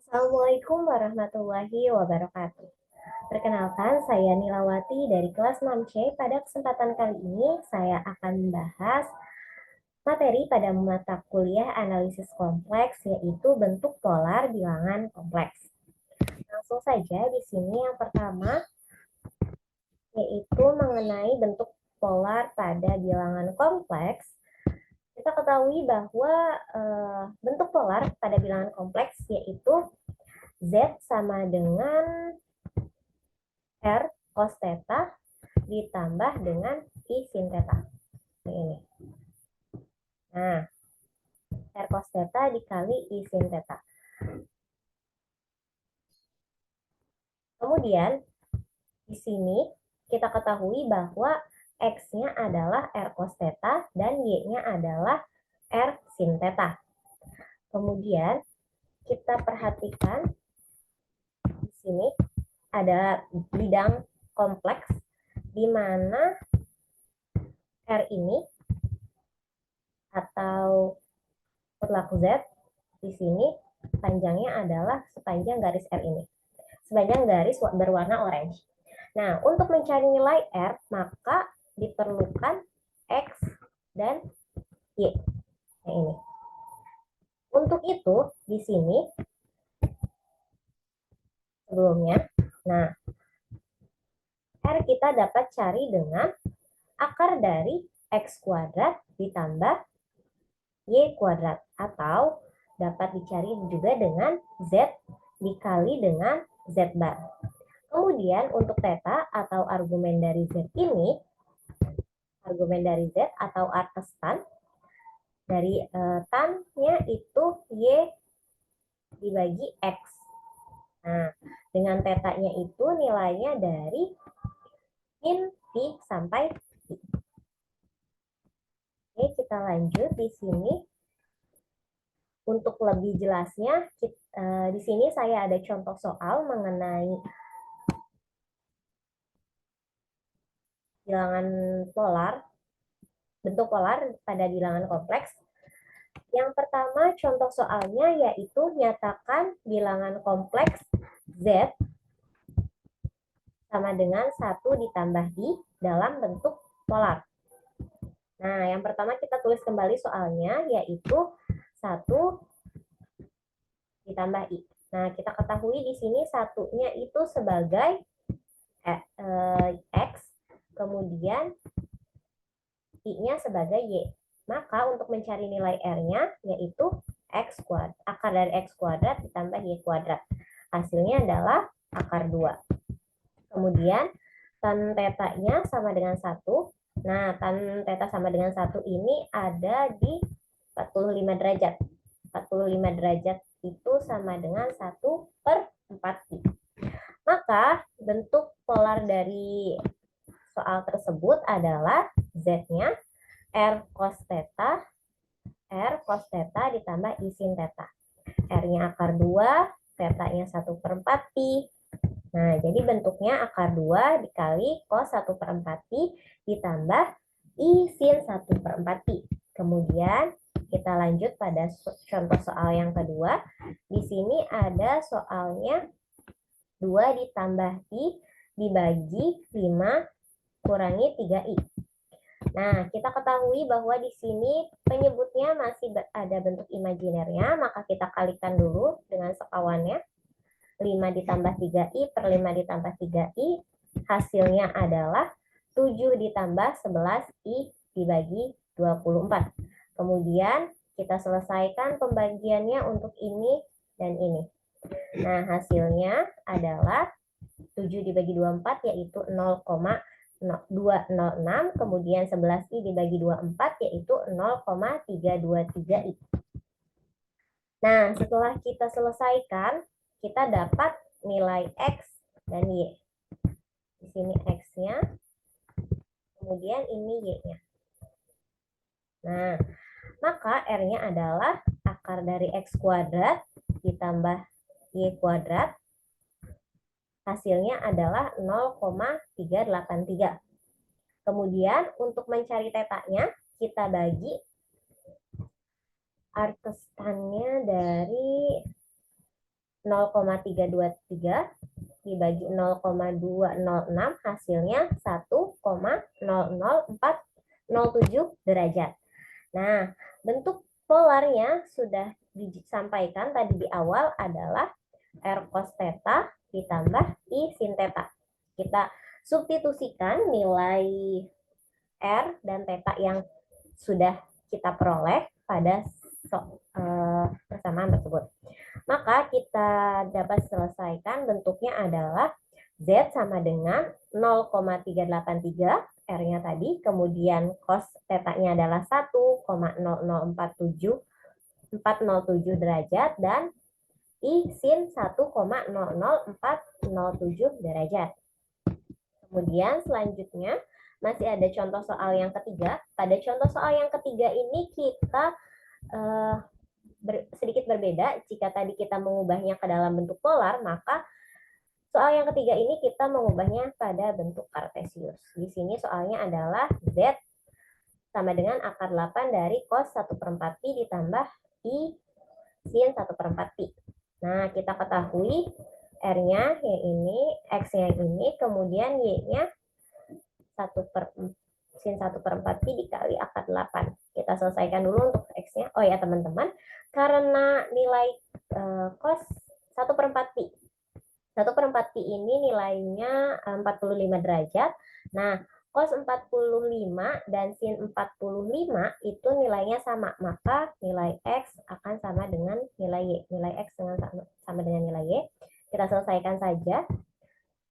Assalamualaikum warahmatullahi wabarakatuh. Perkenalkan, saya Nilawati dari kelas 6C. Pada kesempatan kali ini, saya akan membahas materi pada mata kuliah analisis kompleks, yaitu bentuk polar bilangan kompleks. Langsung saja di sini yang pertama, yaitu mengenai bentuk polar pada bilangan kompleks. Kita ketahui bahwa bentuk polar pada bilangan kompleks yaitu Z sama dengan R cos theta ditambah dengan I sin theta. Ini. Nah, R cos theta dikali I sin theta. Kemudian, di sini kita ketahui bahwa X-nya adalah R cos theta dan Y-nya adalah R sin theta. Kemudian, kita perhatikan di sini ada bidang kompleks di mana R ini atau mutlak Z di sini panjangnya adalah sepanjang garis R ini. Sepanjang garis berwarna orange. Nah, untuk mencari nilai R, maka diperlukan X dan Y. Nah, ini. Untuk itu, di sini sebelumnya, nah, R kita dapat cari dengan akar dari X kuadrat ditambah Y kuadrat, atau dapat dicari juga dengan Z dikali dengan Z bar. Kemudian untuk theta atau argumen dari Z ini, argumen dari Z atau atas tan, dari tan-nya itu Y dibagi X. Nah, dengan theta-nya itu nilainya dari min pi sampai pi. Oke, kita lanjut di sini. Untuk lebih jelasnya, di sini saya ada contoh soal mengenai bilangan polar, bentuk polar pada bilangan kompleks. Yang pertama contoh soalnya yaitu nyatakan bilangan kompleks Z sama dengan 1 ditambah I dalam bentuk polar. Nah, yang pertama kita tulis kembali soalnya yaitu 1 ditambah I. Nah, kita ketahui di sini satunya itu sebagai X, kemudian I-nya sebagai Y. Maka untuk mencari nilai R-nya yaitu X kuadrat, akar dari X kuadrat ditambah Y kuadrat. Hasilnya adalah akar 2. Kemudian tan theta-nya sama dengan 1. Nah, tan theta sama dengan 1 ini ada di 45 derajat. 45 derajat itu sama dengan 1/4 pi. Maka bentuk polar dari soal tersebut adalah Z-nya R cos theta ditambah I sin theta. R-nya akar 2, theta-nya 1/4 pi. Nah, jadi bentuknya akar 2 dikali cos 1/4 pi ditambah I sin 1/4 pi. Kemudian kita lanjut pada contoh soal yang kedua. Di sini ada soalnya 2 ditambah I dibagi 5 kurangi 3I. Nah, kita ketahui bahwa di sini penyebutnya masih ada bentuk imajinernya, maka kita kalikan dulu dengan sekawannya. 5 ditambah 3I per 5 ditambah 3I, hasilnya adalah 7 ditambah 11I dibagi 24. Kemudian kita selesaikan pembagiannya untuk ini dan ini. Nah, hasilnya adalah 7 dibagi 24 yaitu 0,206, kemudian 11I dibagi 24 yaitu 0,323I. Nah, setelah kita selesaikan, kita dapat nilai X dan Y. Di sini X-nya, kemudian ini Y-nya. Nah, maka R-nya adalah akar dari X kuadrat ditambah Y kuadrat. Hasilnya adalah 0,383. Kemudian untuk mencari theta-nya, kita bagi arctannya dari 0,323 dibagi 0,206 hasilnya 1,00407 derajat. Nah, bentuk polarnya sudah disampaikan tadi di awal adalah R cos theta ditambah I sin theta. Kita substitusikan nilai R dan theta yang sudah kita peroleh pada persamaan tersebut. Maka kita dapat selesaikan bentuknya adalah Z sama dengan 0,383 R-nya tadi, kemudian cos theta-nya adalah 1,00407 derajat dan I sin 1,00407 derajat. Kemudian selanjutnya masih ada contoh soal yang ketiga. Pada contoh soal yang ketiga ini kita sedikit berbeda. Jika tadi kita mengubahnya ke dalam bentuk polar, maka soal yang ketiga ini kita mengubahnya pada bentuk kartesius. Di sini soalnya adalah Z sama dengan akar 8 dari cos 1/4 pi ditambah I sin 1/4 pi. Nah, kita ketahui R-nya yang ini, X-nya yang ini, kemudian Y-nya sin 1/4 pi dikali akar 8. Kita selesaikan dulu untuk X-nya. Oh ya teman-teman, karena nilai cos 1/4 pi. 1/4 pi ini nilainya 45 derajat. Nah, cos 45 dan sin 45 itu nilainya sama. Maka nilai X akan sama dengan nilai Y. Nilai X sama dengan nilai Y. Kita selesaikan saja.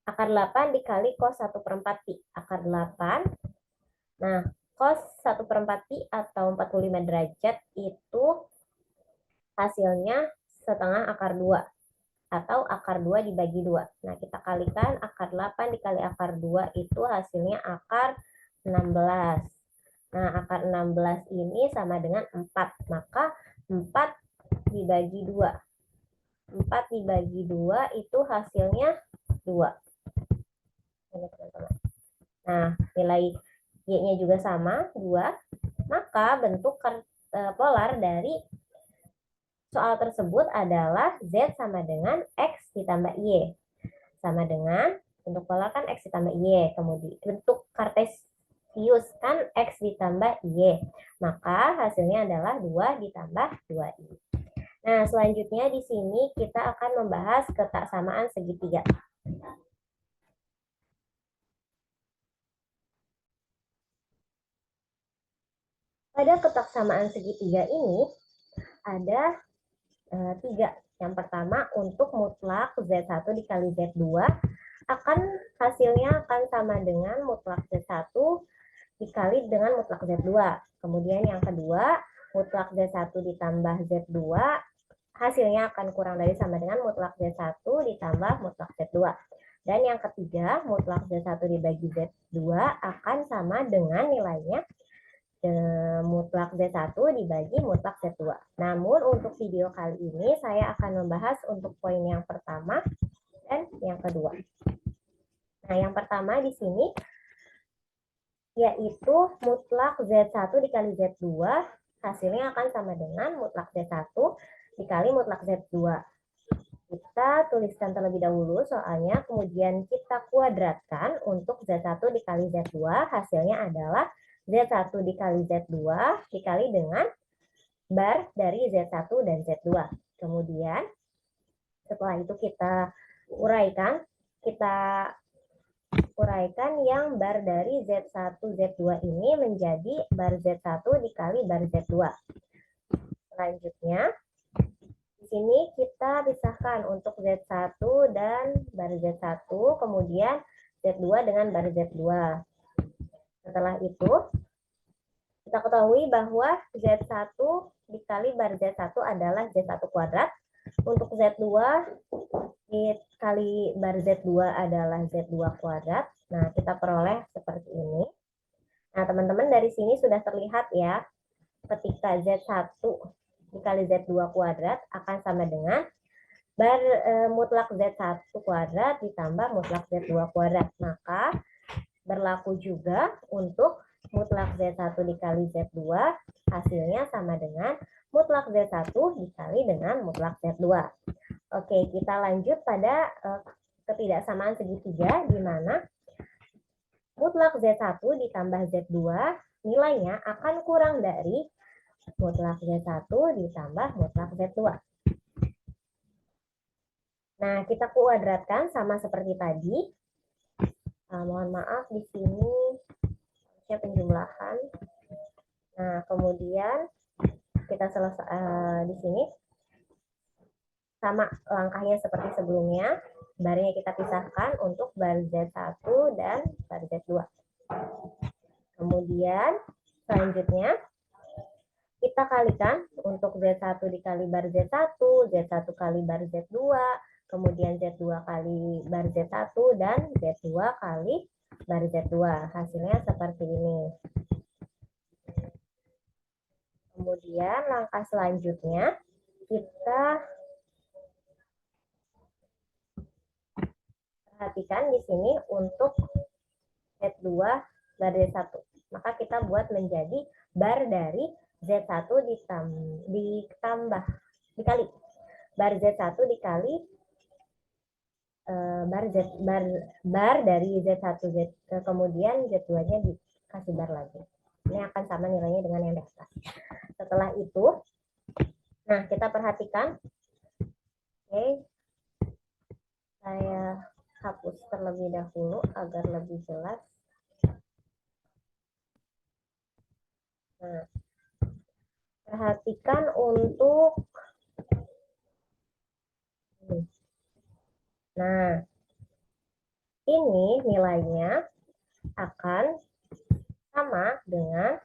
Akar 8 dikali cos 1/4 pi. Akar 8. Nah, cos 1/4 pi atau 45 derajat itu hasilnya setengah akar 2. Atau akar 2 dibagi 2. Nah, kita kalikan akar 8 dikali akar 2 itu hasilnya akar 16. Nah, akar 16 ini sama dengan 4. Maka 4 dibagi 2. 4 dibagi 2 itu hasilnya 2. Nah, nilai Y-nya juga sama, 2. Maka bentuk polar dari soal tersebut adalah Z sama dengan X ditambah Y. Sama dengan, bentuk polar kan X ditambah Y. Kemudian bentuk kartesius kan X ditambah Y. Maka hasilnya adalah 2 ditambah 2I. Nah, selanjutnya di sini kita akan membahas ketaksamaan segitiga. Pada ketaksamaan segitiga ini ada 3. Yang pertama, untuk mutlak Z1 dikali Z2 hasilnya akan sama dengan mutlak Z1 dikali dengan mutlak Z2. Kemudian yang kedua, mutlak Z1 ditambah Z2 hasilnya akan kurang dari sama dengan mutlak Z1 ditambah mutlak Z2. Dan yang ketiga, mutlak Z1 dibagi Z2 akan sama dengan nilainya mutlak Z1 dibagi mutlak Z2. Namun untuk video kali ini saya akan membahas untuk poin yang pertama dan yang kedua. Nah, yang pertama di sini yaitu mutlak Z1 dikali Z2 hasilnya akan sama dengan mutlak Z1 dikali mutlak Z2. Kita tuliskan terlebih dahulu soalnya, kemudian kita kuadratkan untuk Z1 dikali Z2 hasilnya adalah Z1 dikali Z2 dikali dengan bar dari Z1 dan Z2. Kemudian setelah itu kita uraikan yang bar dari Z1 Z2 ini menjadi bar Z1 dikali bar Z2. Selanjutnya di sini kita pisahkan untuk Z1 dan bar Z1, kemudian Z2 dengan bar Z2. Setelah itu, kita ketahui bahwa Z1 dikali bar Z1 adalah Z1 kuadrat. Untuk Z2 dikali bar Z2 adalah Z2 kuadrat. Nah, kita peroleh seperti ini. Nah, teman-teman dari sini sudah terlihat ya, ketika Z1 dikali Z2 kuadrat akan sama dengan bar mutlak Z1 kuadrat ditambah mutlak Z2 kuadrat. Maka berlaku juga untuk mutlak Z1 dikali Z2 hasilnya sama dengan mutlak Z1 dikali dengan mutlak Z2. Oke, kita lanjut pada ketidaksamaan segitiga, di mana mutlak Z1 ditambah Z2 nilainya akan kurang dari mutlak Z1 ditambah mutlak Z2. Nah, kita kuadratkan sama seperti tadi. Mohon maaf, di sini saya penjumlahan. Nah, kemudian kita selesai di sini. Sama langkahnya seperti sebelumnya, barnya kita pisahkan untuk bar Z1 dan bar Z2. Kemudian selanjutnya kita kalikan untuk Z1 dikali bar Z1, Z1 kali bar Z2, kemudian Z2 kali bar Z1, dan Z2 kali bar Z2. Hasilnya seperti ini. Kemudian langkah selanjutnya kita perhatikan di sini untuk Z2 bar Z1. Maka kita buat menjadi bar dari Z1 dikali bar Z1 dikali bar dari Z1 kemudian Z2-nya dikasih bar lagi. Ini akan sama nilainya dengan yang di atas. Setelah itu, nah kita perhatikan. Oke. Saya hapus terlebih dahulu agar lebih jelas. Nah, perhatikan untuk ini. Nah, ini nilainya akan sama dengan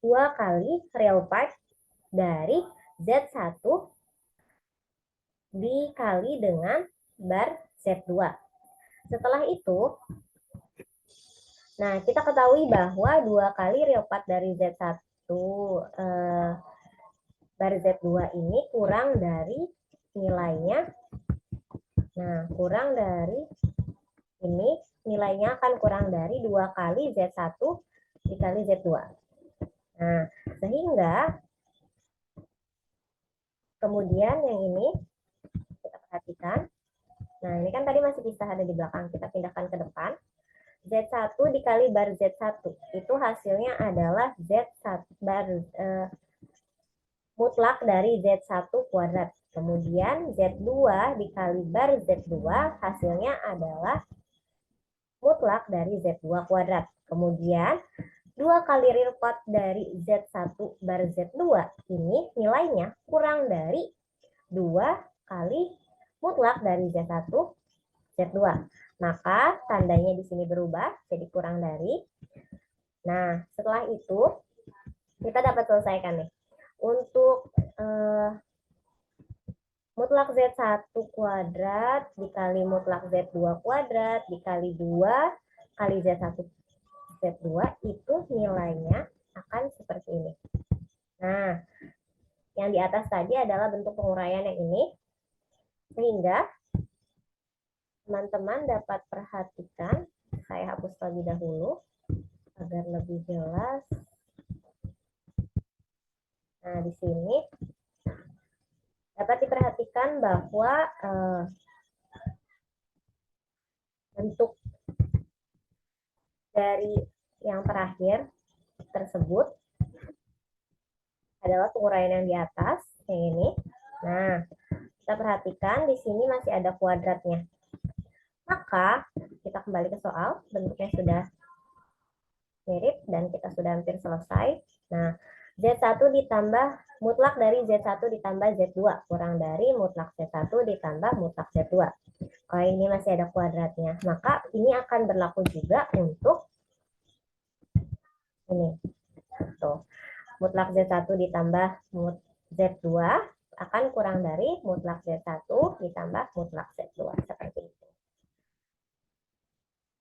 2 kali real part dari Z1 dikali dengan bar Z2. Setelah itu, nah kita ketahui bahwa 2 kali real part dari Z1 bar Z2 ini kurang dari nilainya. Nah, kurang dari ini, nilainya akan kurang dari 2 kali Z1 dikali Z2. Nah, sehingga kemudian yang ini kita perhatikan. Nah, ini kan tadi masih bisa ada di belakang, kita pindahkan ke depan. Z1 dikali bar Z1 itu hasilnya adalah Z1 bar mutlak dari Z1 kuadrat. Kemudian Z2 dikali bar Z2 hasilnya adalah mutlak dari Z2 kuadrat. Kemudian 2 kali real part dari Z1 bar Z2 ini nilainya kurang dari 2 kali mutlak dari Z1 Z2. Maka tandanya di sini berubah jadi kurang dari. Nah, setelah itu kita dapat selesaikan nih. Untuk mutlak Z1 kuadrat dikali mutlak Z2 kuadrat dikali 2 kali Z1 Z2 itu nilainya akan seperti ini. Nah, yang di atas tadi adalah bentuk penguraian yang ini. Sehingga teman-teman dapat perhatikan, saya hapus terlebih dahulu agar lebih jelas. Nah, di sini dapat diperhatikan bahwa bentuk dari yang terakhir tersebut adalah penguraian yang di atas, yang ini. Nah, kita perhatikan di sini masih ada kuadratnya. Maka, kita kembali ke soal, bentuknya sudah mirip dan kita sudah hampir selesai. Nah, Z1 ditambah mutlak dari Z1 ditambah Z2 kurang dari mutlak Z1 ditambah mutlak Z2. Kalau ini masih ada kuadratnya, maka ini akan berlaku juga untuk ini. Tuh. Mutlak Z1 ditambah Z2 akan kurang dari mutlak Z1 ditambah mutlak Z2. Seperti itu.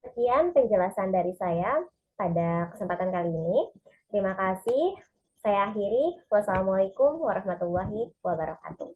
Sekian penjelasan dari saya pada kesempatan kali ini. Terima kasih. Saya akhiri. Wassalamualaikum warahmatullahi wabarakatuh.